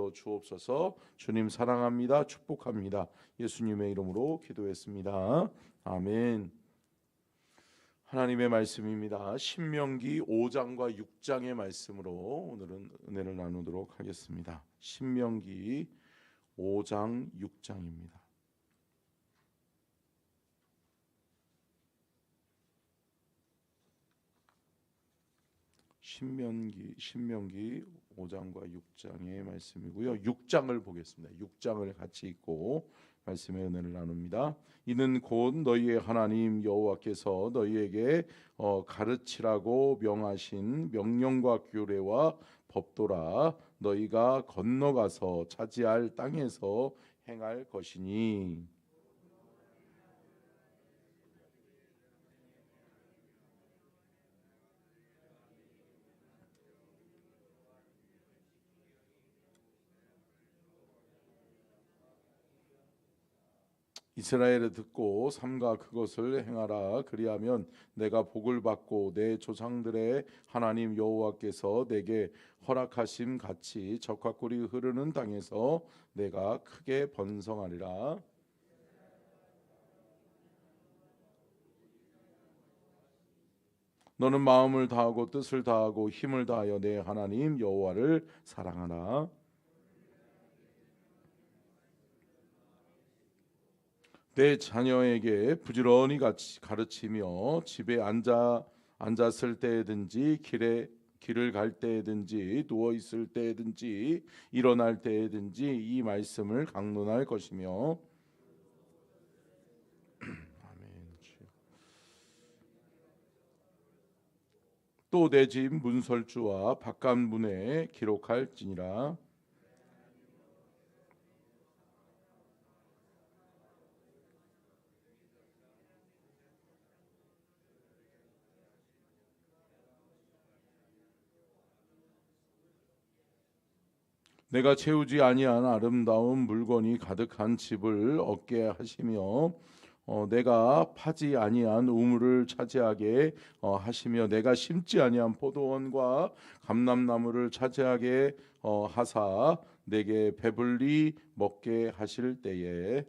하여 주옵소서. 주님 사랑합니다. 축복합니다. 예수님의 이름으로 기도했습니다. 아멘. 하나님의 말씀입니다. 신명기 5장과 6장의 말씀으로 오늘은 은혜를 나누도록 하겠습니다. 신명기 5장 6장입니다. 신명기 5장과 6장의 말씀이고요. 6장을 보겠습니다. 6장을 같이 읽고 말씀의 은혜를 나눕니다. 이는 곧 너희의 하나님 여호와께서 너희에게 가르치라고 명하신 명령과 규례와 법도라. 너희가 건너가서 차지할 땅에서 행할 것이니. 이스라엘을 듣고 삼가 그것을 행하라. 그리하면 내가 복을 받고 내 조상들의 하나님 여호와께서 내게 허락하심 같이 적과 꿀이 흐르는 땅에서 내가 크게 번성하리라. 너는 마음을 다하고 뜻을 다하고 힘을 다하여 내 하나님 여호와를 사랑하라. 내 자녀에게 부지런히 가르치며 집에 앉았을 때든지 길을 갈 때든지 누워 있을 때든지 일어날 때든지 이 말씀을 강론할 것이며. 또 내 집 문설주와 바깥문에 기록할지니라. 내가 채우지 아니한 아름다운 물건이 가득한 집을 얻게 하시며 내가 파지 아니한 우물을 차지하게 하시며 내가 심지 아니한 포도원과 감람나무를 차지하게 하사 내게 배불리 먹게 하실 때에.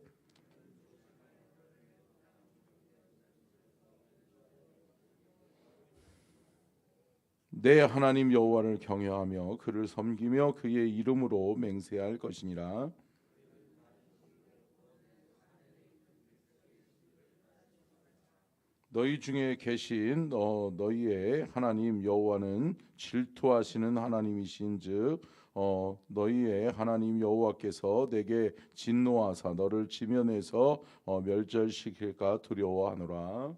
내 하나님 여호와를 경외하며 그를 섬기며 그의 이름으로 맹세할 것이니라. 너희 중에 계신 너희의 하나님 여호와는 질투하시는 하나님이신즉 너희의 하나님 여호와께서 내게 진노하사 너를 지면에서 멸절시킬까 두려워하노라.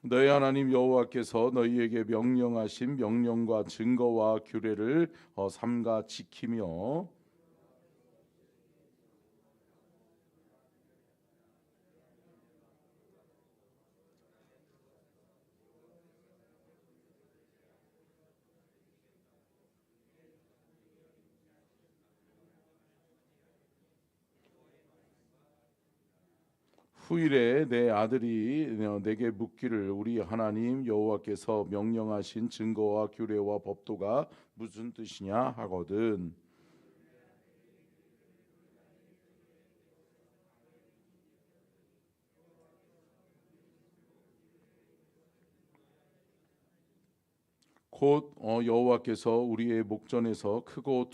너희 하나님 여호와께서 너희에게 명령하신 명령과 증거와 규례를 삼가 지키며 후일에 내 아들이 내게 묻기를 우리 하나님 여호와께서 명령하신 증거와 규례와 법도가 무슨 뜻이냐 하거든. 곧 여호와께서 우리의 목전에서 크고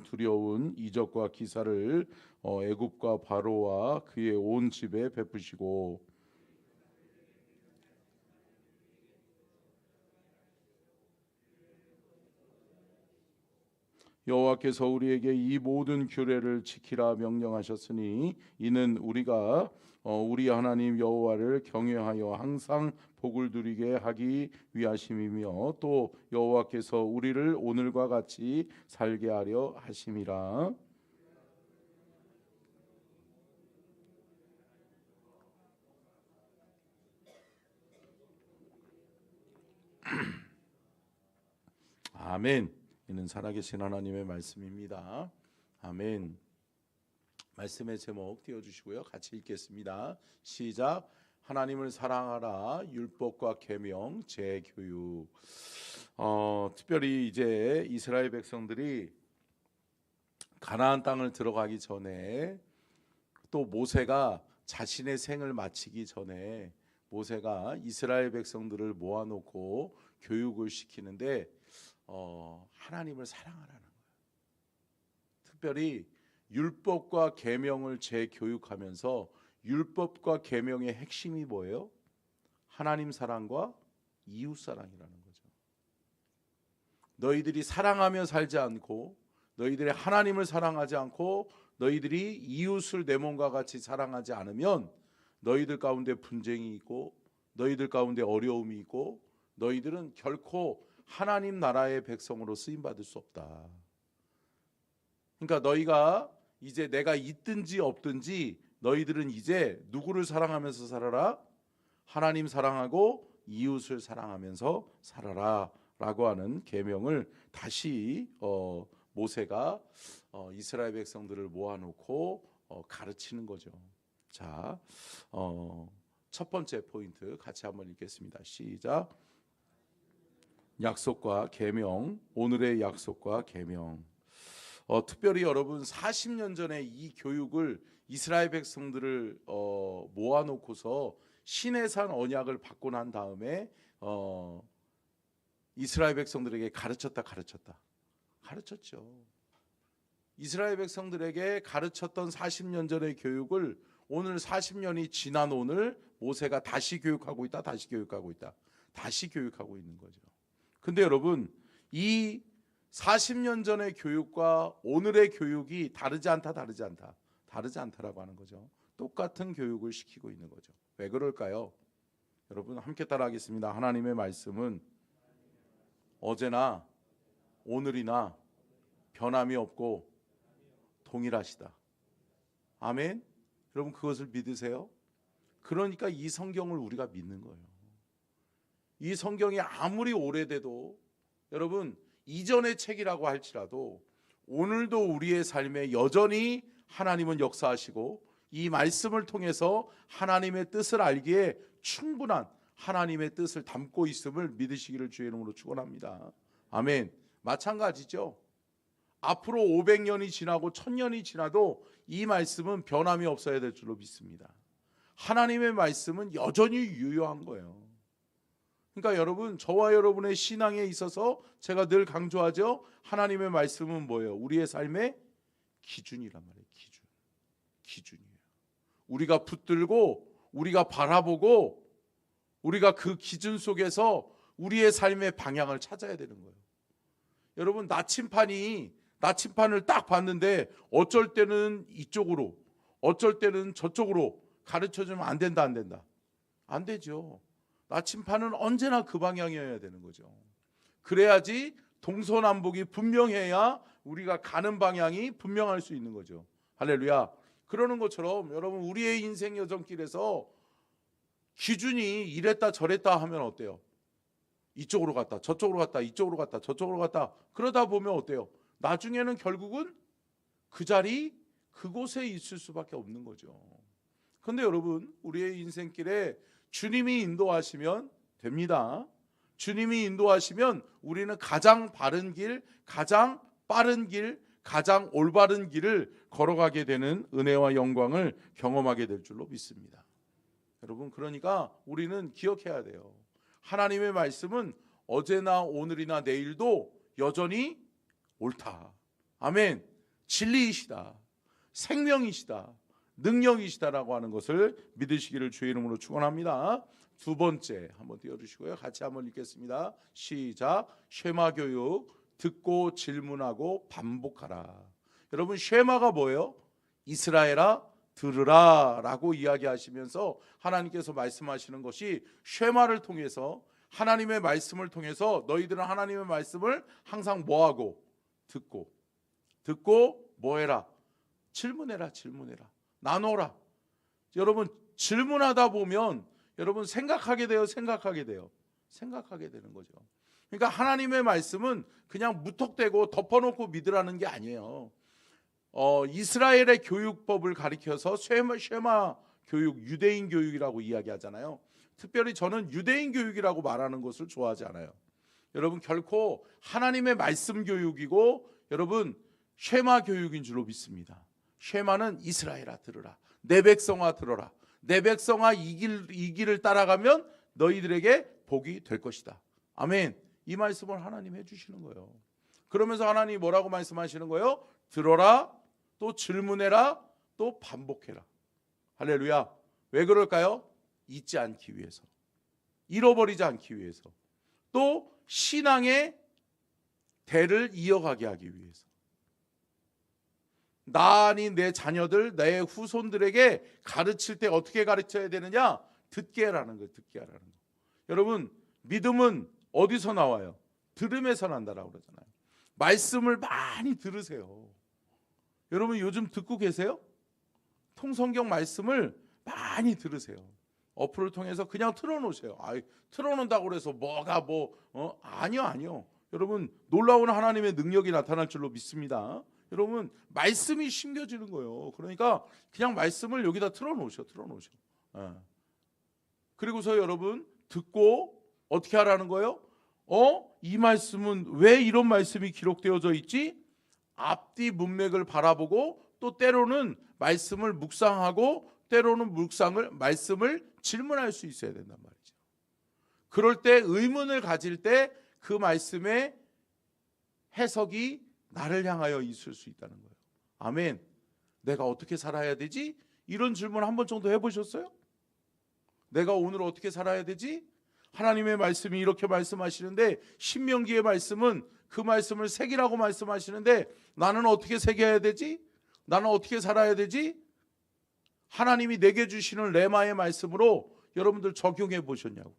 두려운 이적과 기사를 애굽과 바로와 그의 온 집에 베푸시고 여호와께서 우리에게 이 모든 규례를 지키라 명령하셨으니 이는 우리가 우리 하나님 여호와를 경외하여 항상 복을 누리게 하기 위하심이며 또 여호와께서 우리를 오늘과 같이 살게 하려 하심이라. 아멘. 이는 살아계신 하나님의 말씀입니다. 아멘. 말씀의 제목 띄워주시고요. 같이 읽겠습니다. 시작. 하나님을 사랑하라. 율법과 계명, 제교육. 특별히 이제 이스라엘 백성들이 가나안 땅을 들어가기 전에 또 모세가 자신의 생을 마치기 전에 모세가 이스라엘 백성들을 모아놓고 교육을 시키는데 하나님을 사랑하라는 거예요. 특별히 율법과 계명을 재교육하면서 율법과 계명의 핵심이 뭐예요? 하나님 사랑과 이웃 사랑이라는 거죠. 너희들이 사랑하며 살지 않고 너희들이 하나님을 사랑하지 않고 너희들이 이웃을 내 몸과 같이 사랑하지 않으면 너희들 가운데 분쟁이 있고 너희들 가운데 어려움이 있고 너희들은 결코 하나님 나라의 백성으로 쓰임받을 수 없다. 그러니까 너희가 이제 내가 있든지 없든지 너희들은 이제 누구를 사랑하면서 살아라? 하나님 사랑하고 이웃을 사랑하면서 살아라 라고 하는 계명을 다시 모세가 이스라엘 백성들을 모아놓고 가르치는 거죠. 자, 첫 번째 포인트 같이 한번 읽겠습니다. 시작. 약속과 계명, 오늘의 약속과 계명. 특별히 여러분 40년 전에 이 교육을 이스라엘 백성들을 모아놓고서 시내산 언약을 받고 난 다음에 이스라엘 백성들에게 가르쳤죠. 이스라엘 백성들에게 가르쳤던 40년 전의 교육을 오늘 40년이 지난 오늘 모세가 다시 교육하고 있다. 다시 교육하고 있는 거죠. 근데 여러분 이 40년 전의 교육과 오늘의 교육이 다르지 않다라고 하는 거죠. 똑같은 교육을 시키고 있는 거죠. 왜 그럴까요? 여러분 함께 따라하겠습니다. 하나님의 말씀은 어제나 오늘이나 변함이 없고 동일하시다. 아멘. 여러분 그것을 믿으세요? 그러니까 이 성경을 우리가 믿는 거예요. 이 성경이 아무리 오래돼도 여러분 이전의 책이라고 할지라도 오늘도 우리의 삶에 여전히 하나님은 역사하시고 이 말씀을 통해서 하나님의 뜻을 알기에 충분한 하나님의 뜻을 담고 있음을 믿으시기를 주의 이름으로 축원합니다. 아멘. 마찬가지죠. 앞으로 500년이 지나고 1000년이 지나도 이 말씀은 변함이 없어야 될 줄로 믿습니다. 하나님의 말씀은 여전히 유효한 거예요. 그러니까 여러분 저와 여러분의 신앙에 있어서 제가 늘 강조하죠. 하나님의 말씀은 뭐예요? 우리의 삶의 기준이란 말이에요. 기준이에요. 우리가 붙들고 우리가 바라보고 우리가 그 기준 속에서 우리의 삶의 방향을 찾아야 되는 거예요. 여러분 나침판을 딱 봤는데 어쩔 때는 이쪽으로 어쩔 때는 저쪽으로 가르쳐주면 안 된다. 안 되죠. 나침판은 언제나 그 방향이어야 되는 거죠. 그래야지 동서남북이 분명해야 우리가 가는 방향이 분명할 수 있는 거죠. 할렐루야. 그러는 것처럼 여러분 우리의 인생 여정길에서 기준이 이랬다 저랬다 하면 어때요? 이쪽으로 갔다 저쪽으로 갔다 이쪽으로 갔다 저쪽으로 갔다 그러다 보면 어때요? 나중에는 결국은 그 자리 그곳에 있을 수밖에 없는 거죠. 그런데 여러분 우리의 인생길에 주님이 인도하시면 됩니다. 주님이 인도하시면 우리는 가장 바른 길, 가장 빠른 길, 가장 올바른 길을 걸어가게 되는 은혜와 영광을 경험하게 될 줄로 믿습니다. 여러분 그러니까 우리는 기억해야 돼요. 하나님의 말씀은 어제나 오늘이나 내일도 여전히 옳다. 아멘. 진리이시다. 생명이시다. 능력이시다라고 하는 것을 믿으시기를 주의 이름으로 축원합니다. 두 번째 한번 띄워주시고요. 같이 한번 읽겠습니다. 시작. 쉐마 교육 듣고 질문하고 반복하라. 여러분 쉐마가 뭐예요? 이스라엘아 들으라 라고 이야기하시면서 하나님께서 말씀하시는 것이 쉐마를 통해서 하나님의 말씀을 통해서 너희들은 하나님의 말씀을 항상 뭐하고? 듣고 뭐해라? 질문해라. 나눠라. 여러분 질문하다 보면 여러분 생각하게 되는 거죠. 그러니까 하나님의 말씀은 그냥 무턱대고 덮어놓고 믿으라는 게 아니에요. 이스라엘의 교육법을 가리켜서 쉐마 교육, 유대인 교육이라고 이야기하잖아요. 특별히 저는 유대인 교육이라고 말하는 것을 좋아하지 않아요. 여러분 결코 하나님의 말씀 교육이고 여러분 쉐마 교육인 줄로 믿습니다. 쉐마는 이스라엘아 들으라, 내 백성아 들어라, 내 백성아 이 길을 따라가면 너희들에게 복이 될 것이다. 아멘. 이 말씀을 하나님 해주시는 거예요. 그러면서 하나님이 뭐라고 말씀하시는 거예요? 들어라, 또 질문해라, 또 반복해라. 할렐루야. 왜 그럴까요? 잊지 않기 위해서, 잃어버리지 않기 위해서, 또 신앙의 대를 이어가게 하기 위해서. 나 아닌 내 자녀들, 내 후손들에게 가르칠 때 어떻게 가르쳐야 되느냐? 듣게 하라는 거예요. 듣게 하라는 거. 여러분 믿음은 어디서 나와요? 들음에서 난다라고 그러잖아요. 말씀을 많이 들으세요. 여러분 요즘 듣고 계세요? 통성경 말씀을 많이 들으세요. 어플을 통해서 그냥 틀어놓으세요. 틀어놓는다고 해서 뭐가 아니요. 여러분 놀라운 하나님의 능력이 나타날 줄로 믿습니다. 여러분 말씀이 심겨지는 거예요. 그러니까 그냥 말씀을 여기다 틀어놓으셔. 그리고서 여러분 듣고 어떻게 하라는 거예요? 이 말씀은 왜 이런 말씀이 기록되어져 있지? 앞뒤 문맥을 바라보고 또 때로는 말씀을 묵상하고 때로는 말씀을 질문할 수 있어야 된단 말이죠. 그럴 때 의문을 가질 때 그 말씀의 해석이 나를 향하여 있을 수 있다는 거예요. 아멘. 내가 어떻게 살아야 되지? 이런 질문 한 번 정도 해보셨어요? 내가 오늘 어떻게 살아야 되지? 하나님의 말씀이 이렇게 말씀하시는데 신명기의 말씀은 그 말씀을 새기라고 말씀하시는데 나는 어떻게 새겨야 되지? 나는 어떻게 살아야 되지? 하나님이 내게 주시는 레마의 말씀으로 여러분들 적용해 보셨냐고요.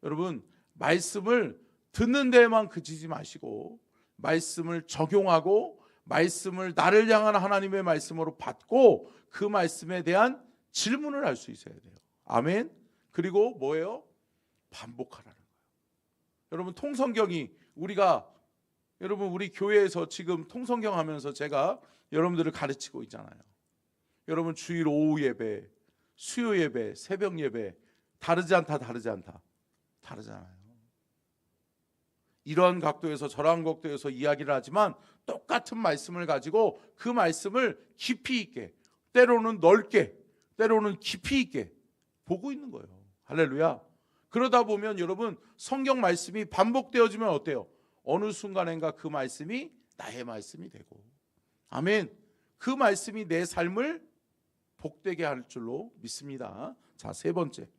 여러분 말씀을 듣는 데에만 그치지 마시고 말씀을 적용하고 말씀을 나를 향한 하나님의 말씀으로 받고 그 말씀에 대한 질문을 할 수 있어야 돼요. 아멘. 그리고 뭐예요? 반복하라는 거예요. 여러분 통성경이 여러분 우리 교회에서 지금 통성경 하면서 제가 여러분들을 가르치고 있잖아요. 여러분 주일 오후 예배, 수요 예배, 새벽 예배 다르지 않다. 다르잖아요. 이러한 각도에서 저러한 각도에서 이야기를 하지만 똑같은 말씀을 가지고 그 말씀을 깊이 있게, 때로는 넓게, 때로는 깊이 있게 보고 있는 거예요. 할렐루야. 그러다 보면 여러분 성경 말씀이 반복되어지면 어때요? 어느 순간인가 그 말씀이 나의 말씀이 되고, 아멘. 그 말씀이 내 삶을 복되게 할 줄로 믿습니다. 자, 세 번째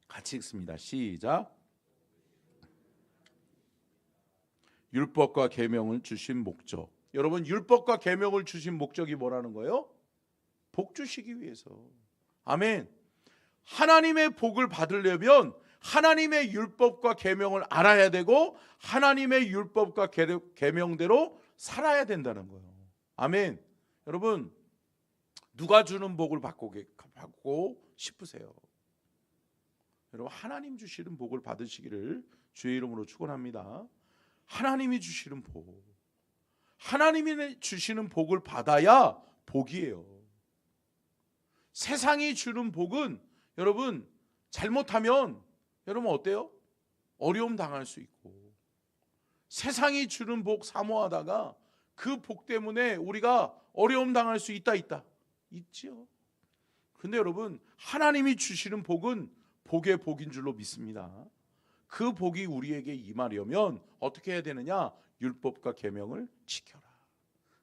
같이 읽습니다. 시작. 율법과 계명을 주신 목적. 여러분 율법과 계명을 주신 목적이 뭐라는 거예요? 복 주시기 위해서. 아멘. 하나님의 복을 받으려면 하나님의 율법과 계명을 알아야 되고 하나님의 율법과 계명대로 살아야 된다는 거예요. 아멘. 여러분 누가 주는 복을 받고 싶으세요? 여러분 하나님 주시는 복을 받으시기를 주의 이름으로 축원합니다. 하나님이 주시는 복, 하나님이 주시는 복을 받아야 복이에요. 세상이 주는 복은 여러분 잘못하면 여러분 어때요? 어려움 당할 수 있고, 세상이 주는 복 사모하다가 그 복 때문에 우리가 어려움 당할 수 있지요. 근데 여러분 하나님이 주시는 복은 복의 복인 줄로 믿습니다. 그 복이 우리에게 임하려면 어떻게 해야 되느냐? 율법과 계명을 지켜라.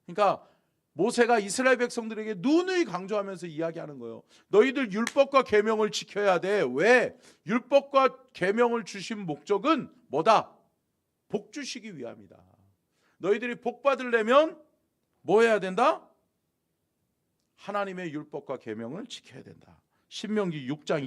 그러니까 모세가 이스라엘 백성들에게 누누이 강조하면서 이야기하는 거예요. 너희들 율법과 계명을 지켜야 돼. 왜? 율법과 계명을 주신 목적은 뭐다? 복 주시기 위함이다. 너희들이 복 받으려면 뭐 해야 된다? 하나님의 율법과 계명을 지켜야 된다. 신명기 6장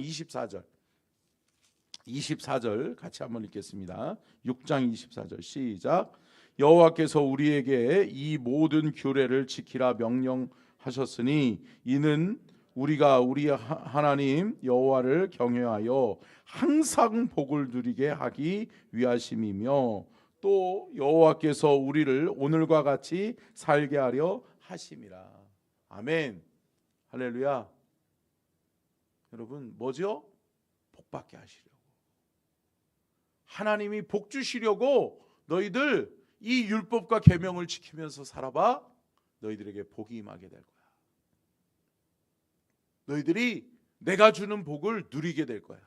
24절 같이 한번 읽겠습니다. 6장 24절 시작. 여호와께서 우리에게 이 모든 규례를 지키라 명령하셨으니 이는 우리가 우리 하나님 여호와를 경외하여 항상 복을 누리게 하기 위하심이며 또 여호와께서 우리를 오늘과 같이 살게 하려 하심이라. 아멘. 할렐루야. 여러분 뭐죠? 복 받게 하시려고. 하나님이 복 주시려고 너희들 이 율법과 계명을 지키면서 살아봐. 너희들에게 복이 임하게 될 거야. 너희들이 내가 주는 복을 누리게 될 거야.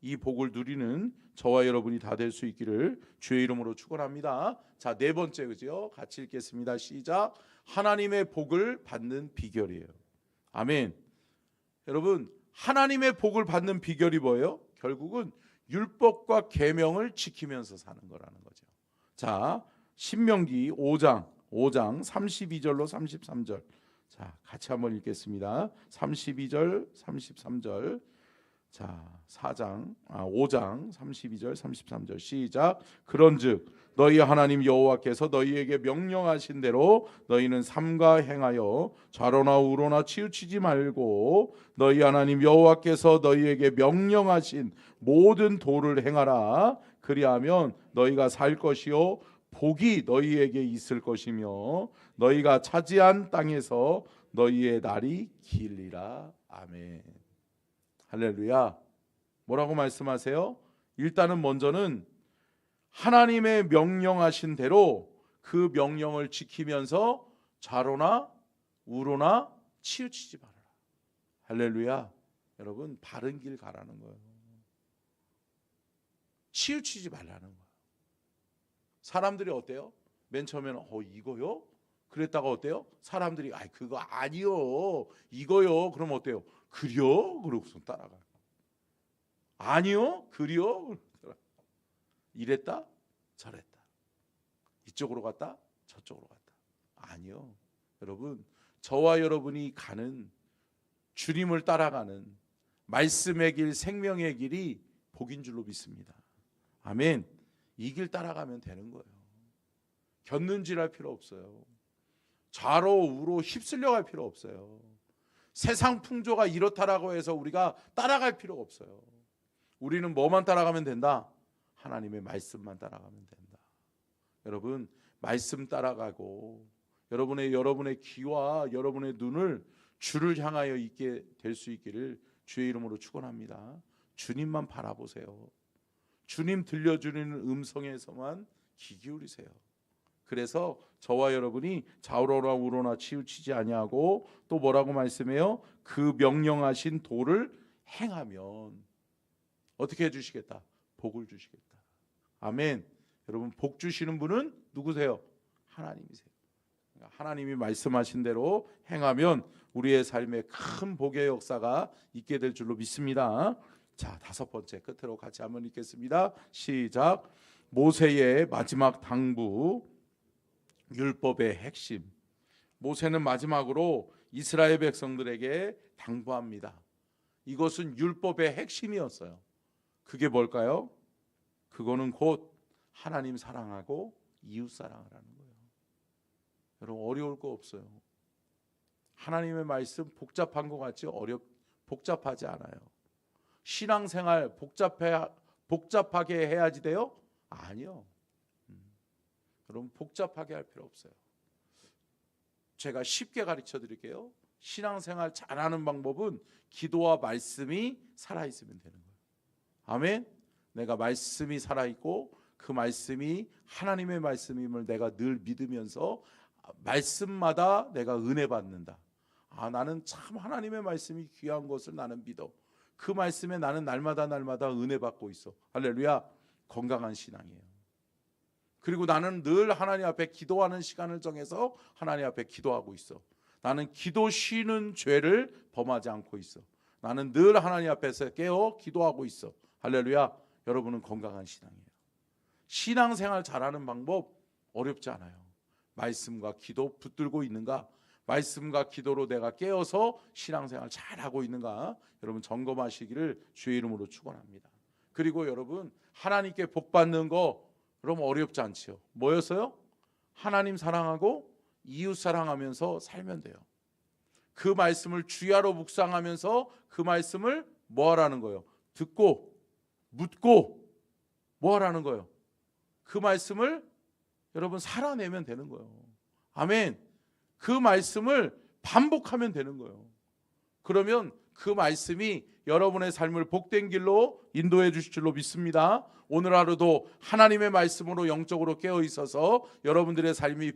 이 복을 누리는 저와 여러분이 다 될 수 있기를 주의 이름으로 축원합니다. 자, 네 번째, 그죠? 같이 읽겠습니다. 시작. 하나님의 복을 받는 비결이에요. 아멘. 여러분, 하나님의 복을 받는 비결이 뭐예요? 결국은 율법과 계명을 지키면서 사는 거라는 거죠. 자, 신명기 5장 32절로 33절. 자, 같이 한번 읽겠습니다. 32절, 33절. 자, 5장 32절 33절 시작. 그런즉 너희 하나님 여호와께서 너희에게 명령하신 대로 너희는 삼가 행하여 좌로나 우로나 치우치지 말고 너희 하나님 여호와께서 너희에게 명령하신 모든 도를 행하라. 그리하면 너희가 살 것이요 복이 너희에게 있을 것이며 너희가 차지한 땅에서 너희의 날이 길리라. 아멘. 할렐루야. 뭐라고 말씀하세요? 일단은 먼저는 하나님의 명령하신 대로 그 명령을 지키면서 좌로나 우로나 치우치지 말아라. 할렐루야. 여러분, 바른 길 가라는 거예요. 치우치지 말라는 거예요. 사람들이 어때요? 맨 처음에는 이거요? 그랬다가 어때요? 사람들이 그거 아니요 이거요. 그럼 어때요? 그려? 그러고서 따라가요. 아니요? 그려? 이랬다? 저랬다. 이쪽으로 갔다? 저쪽으로 갔다. 아니요. 여러분, 저와 여러분이 가는 주님을 따라가는 말씀의 길, 생명의 길이 복인 줄로 믿습니다. 아멘. 이 길 따라가면 되는 거예요. 곁눈질할 필요 없어요. 좌로 우로 휩쓸려 갈 필요 없어요. 세상 풍조가 이렇다라고 해서 우리가 따라갈 필요가 없어요. 우리는 뭐만 따라가면 된다? 하나님의 말씀만 따라가면 된다. 여러분, 말씀 따라가고 여러분의 귀와 여러분의 눈을 주를 향하여 있게 될 수 있기를 주의 이름으로 축원합니다. 주님만 바라보세요. 주님 들려주는 음성에서만 귀 기울이세요. 그래서 저와 여러분이 좌우로나 우로나 치우치지 아니하고 또 뭐라고 말씀해요? 그 명령하신 도를 행하면 어떻게 해주시겠다? 복을 주시겠다. 아멘. 여러분, 복 주시는 분은 누구세요? 하나님이세요. 하나님이 말씀하신 대로 행하면 우리의 삶에 큰 복의 역사가 있게 될 줄로 믿습니다. 자, 다섯 번째 끝으로 같이 한번 읽겠습니다. 시작. 모세의 마지막 당부, 율법의 핵심. 모세는 마지막으로 이스라엘 백성들에게 당부합니다. 이것은 율법의 핵심이었어요. 그게 뭘까요? 그거는 곧 하나님 사랑하고 이웃 사랑을 하는 거예요. 여러분, 어려울 거 없어요. 하나님의 말씀 복잡한 것 같지 복잡하지 않아요. 신앙생활 복잡하게 해야지 돼요? 아니요. 여러분, 복잡하게 할 필요 없어요. 제가 쉽게 가르쳐 드릴게요. 신앙생활 잘하는 방법은 기도와 말씀이 살아있으면 되는 거예요. 아멘. 내가 말씀이 살아있고 그 말씀이 하나님의 말씀임을 내가 늘 믿으면서 말씀마다 내가 은혜 받는다. 나는 참 하나님의 말씀이 귀한 것을 나는 믿어. 그 말씀에 나는 날마다 은혜 받고 있어. 할렐루야. 건강한 신앙이에요. 그리고 나는 늘 하나님 앞에 기도하는 시간을 정해서 하나님 앞에 기도하고 있어. 나는 기도 쉬는 죄를 범하지 않고 있어. 나는 늘 하나님 앞에서 깨어 기도하고 있어. 할렐루야. 여러분은 건강한 신앙이에요. 신앙생활 잘하는 방법 어렵지 않아요. 말씀과 기도 붙들고 있는가? 말씀과 기도로 내가 깨어서 신앙생활 잘하고 있는가? 여러분, 점검하시기를 주의 이름으로 축원합니다. 그리고 여러분, 하나님께 복 받는 거 여러분 어렵지 않지요. 뭐였어요? 하나님 사랑하고 이웃 사랑하면서 살면 돼요. 그 말씀을 주야로 묵상하면서 그 말씀을 뭐 하라는 거예요? 듣고 묻고 뭐 하라는 거예요? 그 말씀을 여러분 살아내면 되는 거예요. 아멘. 그 말씀을 반복하면 되는 거예요. 그러면 그 말씀이 여러분의 삶을 복된 길로 인도해 주실 줄로 믿습니다. 오늘 하루도 하나님의 말씀으로 영적으로 깨어 있어서 여러분들의 삶이